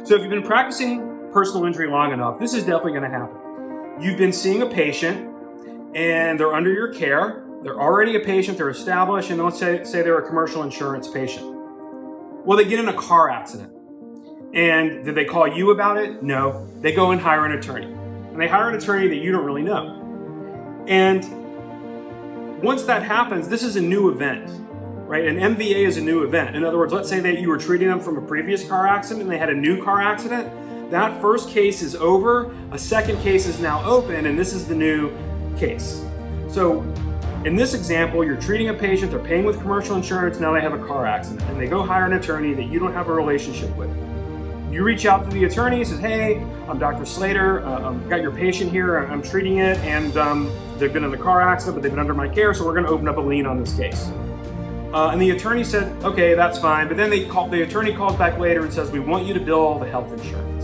So if you've been practicing personal injury long enough, this is definitely going to happen. You've been seeing a patient and they're under your care. They're already a patient, they're established, and let's say they're a commercial insurance patient. Well, they get in a car accident. And did they call you about it? No. They go and hire an attorney. And they hire an attorney that you don't really know. And once that happens, this is a new event, right? An MVA is a new event. In other words, let's say that you were treating them from a previous car accident and they had a new car accident. That first case is over. A second case is now open, and this is the new case. So in this example, you're treating a patient, they're paying with commercial insurance, now they have a car accident, and they go hire an attorney that you don't have a relationship with. You reach out to the attorney, says, hey, I'm Dr. Slater, I've got your patient here, I'm treating it, and they've been in a car accident, but they've been under my care, so we're gonna open up a lien on this case. And the attorney said, okay, that's fine, but then the attorney calls back later and says, we want you to bill the health insurance.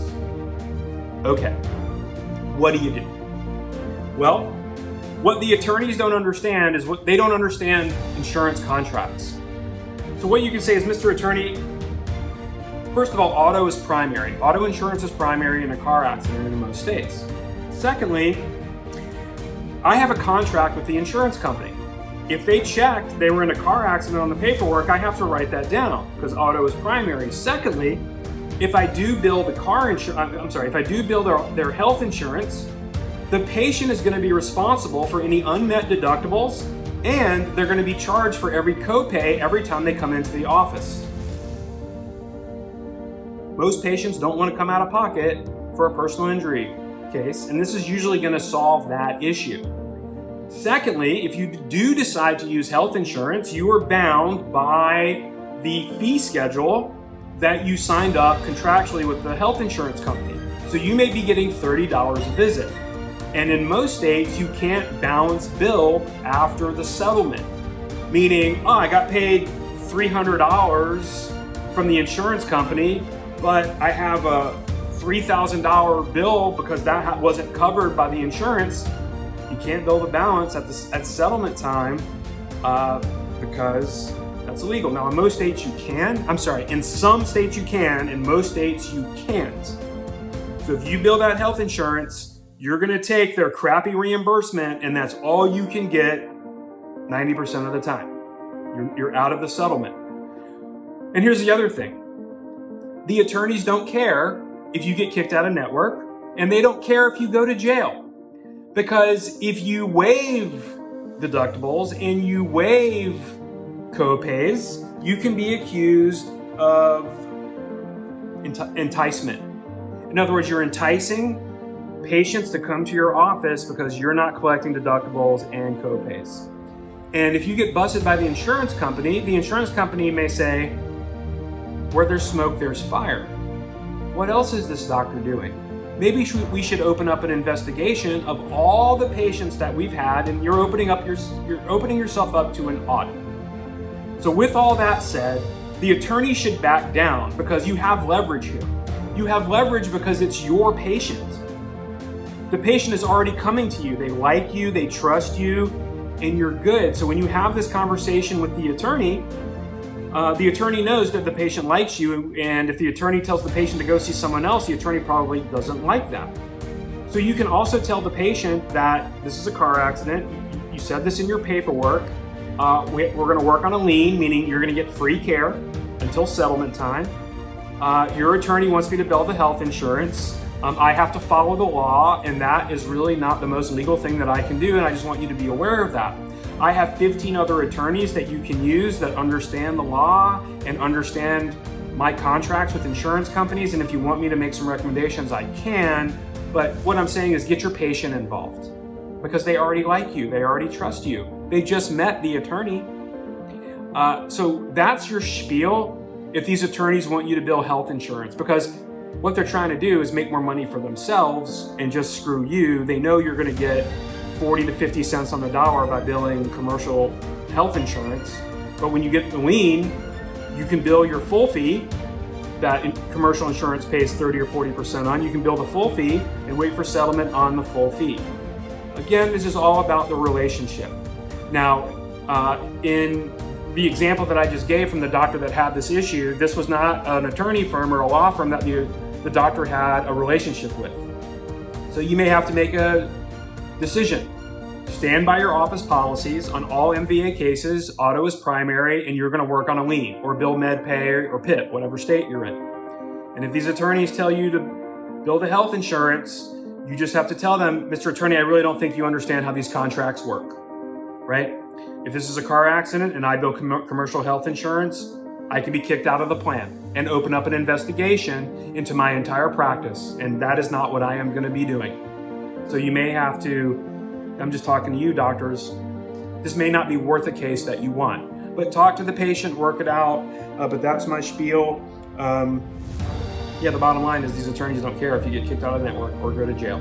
Okay, what do you do? Well, what the attorneys don't understand is they don't understand insurance contracts. So what you can say is, Mr. Attorney, first of all, auto is primary. Auto insurance is primary in a car accident in most states. Secondly, I have a contract with the insurance company. If they checked they were in a car accident on the paperwork, I have to write that down because auto is primary. Secondly, if I do bill the if I do bill their health insurance, the patient is going to be responsible for any unmet deductibles, and they're going to be charged for every copay every time they come into the office. Most patients don't want to come out of pocket for a personal injury case, and this is usually going to solve that issue. Secondly, if you do decide to use health insurance, you are bound by the fee schedule that you signed up contractually with the health insurance company. So you may be getting $30 a visit. And in most states, you can't balance bill after the settlement. Meaning, I got paid $300 from the insurance company, but I have a $3,000 bill because that wasn't covered by the insurance. You can't bill the balance at settlement time because that's illegal. Now, in most states you can. In some states you can, in most states you can't. So if you bill that health insurance, you're gonna take their crappy reimbursement, and that's all you can get 90% of the time. You're out of the settlement. And here's the other thing. The attorneys don't care if you get kicked out of network, and they don't care if you go to jail. Because if you waive deductibles and you waive copays, you can be accused of enticement. In other words, you're enticing patients to come to your office because you're not collecting deductibles and copays. And if you get busted by the insurance company may say, where there's smoke, there's fire. What else is this doctor doing? Maybe we should open up an investigation of all the patients that we've had, and you're opening yourself up to an audit. So with all that said, the attorney should back down because you have leverage here. You have leverage because it's your patient. The patient is already coming to you. They like you, they trust you, and you're good. So when you have this conversation with the attorney knows that the patient likes you, and if the attorney tells the patient to go see someone else, the attorney probably doesn't like that. So you can also tell the patient that this is a car accident. You said this in your paperwork. We're gonna work on a lien, meaning you're gonna get free care until settlement time. Your attorney wants me to bill the health insurance. I have to follow the law, and that is really not the most legal thing that I can do, and I just want you to be aware of that. I have 15 other attorneys that you can use that understand the law and understand my contracts with insurance companies, and if you want me to make some recommendations, I can, but what I'm saying is get your patient involved because they already like you, they already trust you. They just met the attorney. So that's your spiel if these attorneys want you to bill health insurance, because what they're trying to do is make more money for themselves and just screw you. They know you're gonna get 40 to 50 cents on the dollar by billing commercial health insurance. But when you get the lien, you can bill your full fee that commercial insurance pays 30 or 40% on. You can bill the full fee and wait for settlement on the full fee. Again, this is all about the relationship. Now, in the example that I just gave from the doctor that had this issue, this was not an attorney firm or a law firm that the doctor had a relationship with. So you may have to make a decision. Stand by your office policies on all MVA cases. Auto is primary, and you're going to work on a lien or bill med pay or PIP, whatever state you're in. And if these attorneys tell you to bill the health insurance, you just have to tell them, Mr. Attorney, I really don't think you understand how these contracts work, right? If this is a car accident and I bill commercial health insurance, I can be kicked out of the plan and open up an investigation into my entire practice. And that is not what I am going to be doing. So you may have to, I'm just talking to you doctors, this may not be worth a case that you want, but talk to the patient, work it out. But that's my spiel. The bottom line is these attorneys don't care if you get kicked out of the network or go to jail.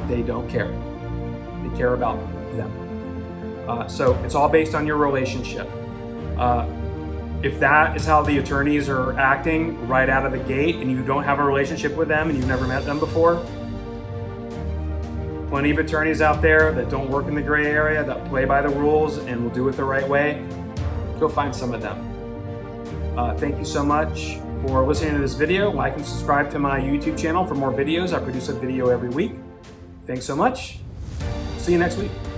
They don't care. They care about them. So it's all based on your relationship. If that is how the attorneys are acting right out of the gate and you don't have a relationship with them and you've never met them before, plenty of attorneys out there that don't work in the gray area, that play by the rules and will do it the right way. Go find some of them. Thank you so much for listening to this video. Like and subscribe to my YouTube channel for more videos. I produce a video every week. Thanks so much. See you next week.